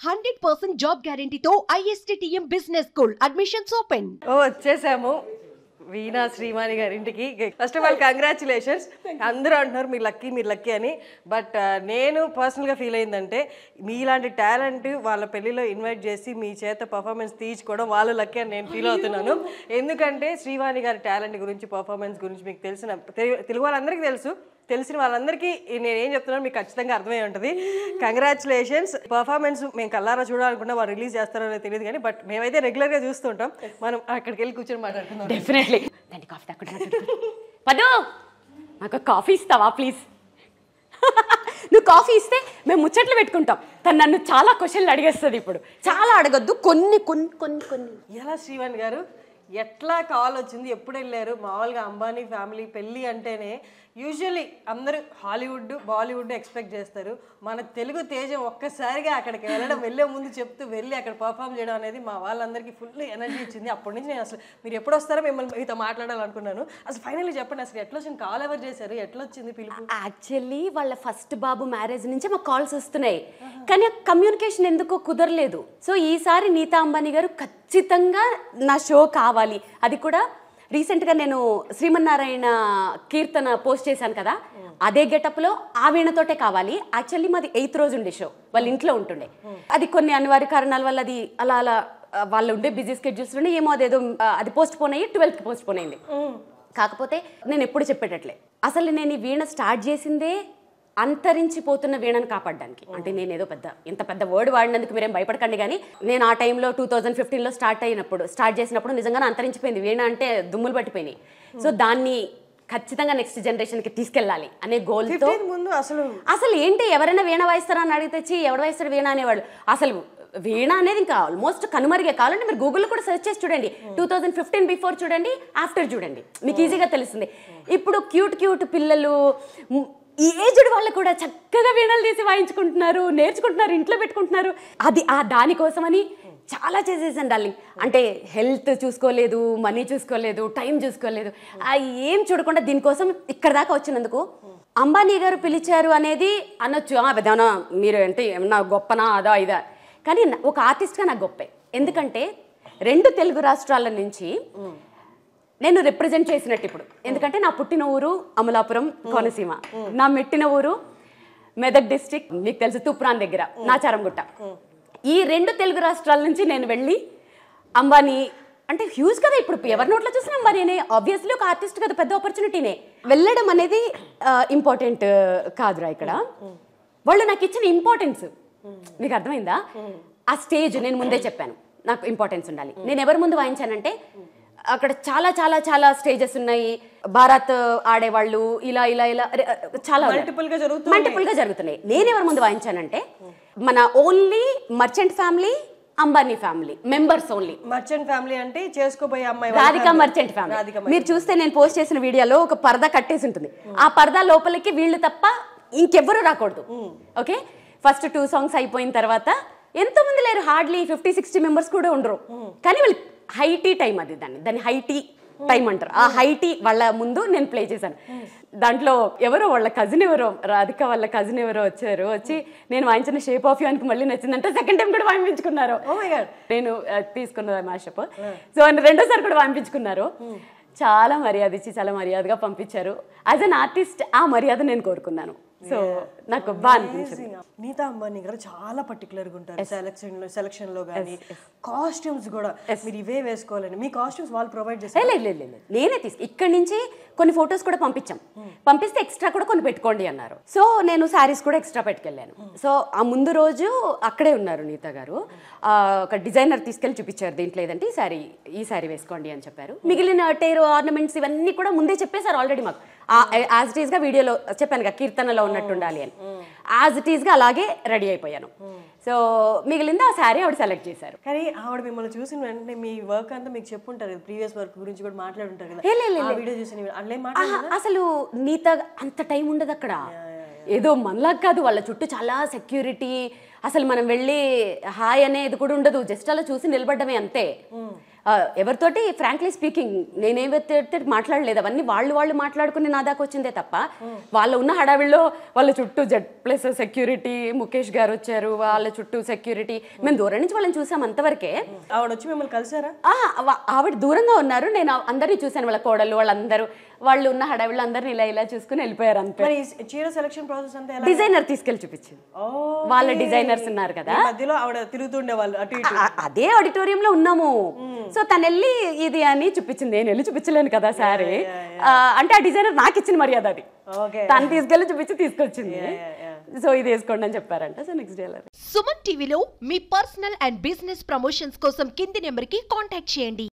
100% job గ్యారెంటీతో ISTTM business school admissions open. వచ్చేసాము వీణా శ్రీవాణి గారి ఇంటికి. First of all congratulations. అందరూ అంటున్నారు మీరు లక్కీ అని. బట్ నేను పర్సనల్గా ఫీల్ అయిందంటే మీలాంటి టాలెంట్ వాళ్ళ పెళ్ళిలో ఇన్వైట్ చేసి మీ చేత పర్ఫార్మెన్స్ తీయించుకోవడం వాళ్ళు లక్కీ అని నేను ఫీల్ అవుతున్నాను. ఎందుకంటే శ్రీవాణి గారి టాలెంట్ గురించి పర్ఫార్మెన్స్ గురించి మీకు తెలుగు వాళ్ళందరికీ తెలిసిన వాళ్ళందరికీ నేనేం చెప్తున్నాను మీకు ఖచ్చితంగా అర్థమై ఉంటుంది. కంగ్రాచులేషన్స్. పర్ఫార్మెన్స్ మేము కల్లారా చూడాలనుకున్నా వాళ్ళు రిలీజ్ చేస్తారో తెలియదు కానీ బట్ మేమైతే రెగ్యులర్గా చూస్తుంటాం. మనం అక్కడికి వెళ్ళి కూర్చొని మాట్లాడుతున్నాం. డెఫినెట్లీ. దాన్ని కాఫీ తక్కువ పదో నాకు కాఫీ ఇస్తావా ప్లీజ్? నువ్వు కాఫీ ఇస్తే మేము ముచ్చట్లు పెట్టుకుంటాం. తను నన్ను చాలా క్వశ్చన్లు అడిగేస్తుంది. ఇప్పుడు చాలా అడగద్దు, కొన్ని కొన్ని కొన్ని కొన్ని. ఎలా శ్రీవాణి గారు ఎట్లా కాల్ వచ్చింది, ఎప్పుడు వెళ్ళారు? మామూలుగా అంబానీ ఫ్యామిలీ పెళ్ళి అంటేనే యూజువల్లీ అందరూ హాలీవుడ్ బాలీవుడ్ ఎక్స్పెక్ట్ చేస్తారు. మన తెలుగు తేజం ఒక్కసారిగా అక్కడికి వెళ్ళే ముందు చెప్తూ వెళ్ళి అక్కడ పర్ఫామ్ చేయడం అనేది మా వాళ్ళందరికీ ఫుల్ ఎనర్జీ ఇచ్చింది. అప్పటి నుంచి నేను అసలు మీరు ఎప్పుడు వస్తారో మిమ్మల్ని మీతో మాట్లాడాలనుకున్నాను. అసలు ఫైనల్లీ చెప్పండి, అసలు ఎట్లా వచ్చింది కాల్? ఎవరు చేశారు? ఎట్లా వచ్చింది పిలుపు? యాక్చువల్లీ వాళ్ళ ఫస్ట్ బాబు మ్యారేజ్ నుంచి మాకు కాల్స్ వస్తున్నాయి, కానీ కమ్యూనికేషన్ ఎందుకో కుదరలేదు. సో ఈసారి నీతా అంబానీ గారు ఖచ్చితంగా నా షో కావాలి. అది కూడా రీసెంట్గా నేను శ్రీమన్నారాయణ కీర్తన పోస్ట్ చేశాను కదా, అదే గెటప్లో ఆ వీణతోటే కావాలి. యాక్చువల్లీ మాది 8th రోజు ఉండే షో, వాళ్ళ ఇంట్లో ఉంటుండే. అది కొన్ని అనివార్య కారణాల వల్ల అది అలా వాళ్ళు ఉండే బిజీ స్కెడ్యూల్స్ ఉండే ఏమో అదేదో అది పోస్ట్ పోన్ అయ్యి 12th పోస్ట్ పోన్ అయింది. కాకపోతే నేను ఎప్పుడు చెప్పేటట్లే అసలు నేను ఈ వీణ స్టార్ట్ చేసిందే అంతరించిపోతున్న వీణను కాపాడడానికి. అంటే నేను ఏదో ఇంత పెద్ద వర్డ్ వాడినందుకు మీరేం భయపడకండి, కానీ నేను ఆ టైంలో 2015లో స్టార్ట్ చేసినప్పుడు నిజంగానే అంతరించిపోయింది వీణ. అంటే దుమ్ములు పట్టిపోయినాయి. సో దాన్ని ఖచ్చితంగా నెక్స్ట్ జనరేషన్కి తీసుకెళ్ళాలి అనే గోల్తో అసలు ఏంటి ఎవరైనా వీణ వాయిస్తారా అని అడిగితే ఎవడు వాయిస్తాడు వీణ అనేవాళ్ళు. అసలు వీణ అనేది ఇంకా ఆల్మోస్ట్ కనుమరిగే. కావాలంటే మీరు గూగుల్లో కూడా సెర్చ్ చేసి చూడండి, 2015 బిఫోర్ చూడండి, ఆఫ్టర్ చూడండి, మీకు ఈజీగా తెలుస్తుంది. ఇప్పుడు క్యూట్ పిల్లలు ఈ ఏజ్డ్ వాళ్ళు కూడా చక్కగా వీణలు తీసి వాయించుకుంటున్నారు, నేర్చుకుంటున్నారు, ఇంట్లో పెట్టుకుంటున్నారు. అది దానికోసమని చాలా చేసేసాను డార్లింగ్. అంటే హెల్త్ చూసుకోలేదు, మనీ చూసుకోలేదు, టైం చూసుకోలేదు, ఏం చూడకుండా దీనికోసం ఇక్కడ దాకా వచ్చినందుకు అంబానీ గారు పిలిచారు అనేది అనొచ్చు. పెద్దనా మీరు అంటే ఏమన్నా గొప్పనా అదా ఇదా, కానీ ఒక ఆర్టిస్ట్గా నాకు గొప్పే. ఎందుకంటే 2 తెలుగు రాష్ట్రాల నుంచి నేను రిప్రజెంట్ చేసినట్టు ఇప్పుడు. ఎందుకంటే నా పుట్టిన ఊరు అమలాపురం కోనసీమ, నా మెట్టిన ఊరు మెదక్ డిస్ట్రిక్ట్, మీకు తెలుసు తూప్రాన్ దగ్గర నాచారంగుట్ట. ఈ 2 తెలుగు రాష్ట్రాల నుంచి నేను వెళ్ళి అంబానీ అంటే హ్యూజ్ కదా, ఇప్పుడు ఎవరి నోట్లో చూసిన అంబానీనే, ఆబ్వియస్లీ ఒక ఆర్టిస్ట్ కదా, పెద్ద ఆపర్చునిటీనే. వెళ్ళడం అనేది ఇంపార్టెంట్ కాదురా. ఇక్కడ వాళ్ళు నాకు ఇచ్చిన ఇంపార్టెన్స్ మీకు అర్థమైందా? ఆ స్టేజ్ నేను ముందే చెప్పాను, నాకు ఇంపార్టెన్స్ ఉండాలి. నేను ఎవరి ముందు వాయించానంటే అక్కడ చాలా చాలా చాలా స్టేజెస్ ఉన్నాయి. భారత్ ఆడేవాళ్ళు ఇలా చాలా మల్టిపుల్ గా జరుగుతున్నాయి. నేను ఎవరి ముందు వాయించానంటే మన only merchant family, Ambani family members only. Merchant family అంటే చేసుకోబోయే అమ్మాయి రాధికా మర్చెంట్ ఫ్యామిలీ. మీరు చూస్తే నేను పోస్ట్ చేసిన వీడియోలో ఒక పరదా కట్టేసి ఉంటుంది. ఆ పరదా లోపలికి వీళ్ళు తప్ప ఇంకెవ్వరూ రాకూడదు. ఓకే, ఫస్ట్ 2 songs అయిపోయిన తర్వాత ఎంతో మంది లేరు, హార్డ్లీ 50-60 మెంబర్స్ కూడా ఉండరు. కానీ వాళ్ళు హైటీ టైం, అది దాన్ని హైటీ టైం అంటారు. ఆ హైటీ వాళ్ళ ముందు నేను ప్లే చేశాను. దాంట్లో ఎవరో వాళ్ళ కజిన్ ఎవరో, రాధిక వాళ్ళ కజిన్ ఎవరో వచ్చి నేను వాయించిన షేప్ ఆఫ్ యూ అని మళ్ళీ నచ్చిందంటే సెకండ్ టైం కూడా వాయించుకున్నారు. నేను తీసుకున్న మ్యాషప్. సో రెండోసారి కూడా వాయించుకున్నారు. చాలా మర్యాద ఇచ్చి చాలా మర్యాదగా పంపించారు. యాజ్ అన్ ఆర్టిస్ట్ ఆ మర్యాద నేను కోరుకున్నాను. సో నాకు బాగా అనిపించింది. నీతా అంబానీ గారు చాలా పర్టికులర్గా ఉంటారు సెలక్షన్ లో కానీ కాస్ట్యూమ్స్ కూడా. మీరు ఇవే వేసుకోవాలని మీ కాస్ట్యూమ్స్ వాళ్ళు ప్రొవైడ్ చేస్తారు? లేదు, నేనే ఇక్కడి నుంచి కొన్ని ఫొటోస్ కూడా పంపిస్తే ఎక్స్ట్రా కూడా కొన్ని పెట్టుకోండి అన్నారు. సో నేను శారీస్ కూడా ఎక్స్ట్రా పెట్టుకెళ్ళాను. సో ఆ ముందు రోజు అక్కడే ఉన్నారు నీతా గారు. ఒక డిజైనర్ తీసుకెళ్ళి చూపించారు, దీంట్లో ఏదంటే ఈ శారీ వేసుకోండి అని చెప్పారు. మిగిలిన టేర్ ఆర్నమెంట్స్ ఇవన్నీ కూడా ముందే చెప్పేశారు ఆల్రెడీ మాకు. యాజ్ ఇట్ ఈస్ గా వీడియోలో చెప్పాను కదా, కీర్తనలో ఉన్నట్టు ఉండాలి అని. యాజ్ ఇట్ ఈస్ గా అలాగే రెడీ అయిపోయాను. సో మిగిలింది ఆ శారీ ఆవిడ సెలెక్ట్ చేశారు. కానీ ఆవిడ మిమ్మల్ని చూసిన వెంటనే మీ వర్క్ అంతా మీకు చెప్పుంటారు కదా, ప్రీవియస్ వర్క్ గురించి కూడా మాట్లాడుంటారు కదా. అసలు నీతా అంత టైం ఉండదు అక్కడ. ఏదో మనలా కాదు, వాళ్ళ చుట్టూ చాలా సెక్యూరిటీ. అసలు మనం వెళ్ళి హాయ్ అనేది కూడా ఉండదు, జస్ట్ అలా చూసి నిలబడ్డమే అంతే. ఎవరితోటి ఫ్రాంక్లీ స్పీకింగ్ నేనేవైతే మాట్లాడలేదు, అవన్నీ వాళ్ళు మాట్లాడుకుని నా దాకా వచ్చిందే తప్ప వాళ్ళ ఉన్న హడావిడిలో వాళ్ళ చుట్టూ Z+ సెక్యూరిటీ, ముఖేష్ గారు వచ్చారు, వాళ్ళ చుట్టూ సెక్యూరిటీ, మేము దూరం నుంచి వాళ్ళని చూసాం అంతవరకే. ఆవిడ వచ్చి మిమ్మల్ని కలిసారా? ఆవిడ దూరంగా ఉన్నారు, నేను అందరినీ చూశాను, వాళ్ళ కోడలు వాళ్ళందరూ, వాళ్ళు ఉన్న హడావిడిలో అందరిని ఇలా చూసుకుని వెళ్ళిపోయారు అంతే. చీర సెలక్షన్ ప్రాసెస్ అంతా డిజైనర్ తీసుకెళ్లి చూపించింది, వాళ్ళ డిజైనర్స్ ఉన్నారు కదా మధ్యలో ఆవిడ తిరుగుతుండే వాళ్ళు అటు ఇటు. అదే ఆడిటోరియం లో ఉన్నాము. సో తను వెళ్ళి ఇది అని చూపించింది, నేను వెళ్ళి చూపించలేను కదా సారీ, అంటే ఆ డిజైనర్ నాకు ఇచ్చిన మర్యాద అది, తను తీసుకెళ్లి తీసుకొచ్చింది. సో ఇది వేసుకోండి అని చెప్పారంట. సో నెక్స్ట్ డే సుమన్ టీవీలో మీ పర్సనల్ అండ్ బిజినెస్ ప్రమోషన్స్ కోసం కింది నెంబర్ కి కాంటాక్ట్ చేయండి.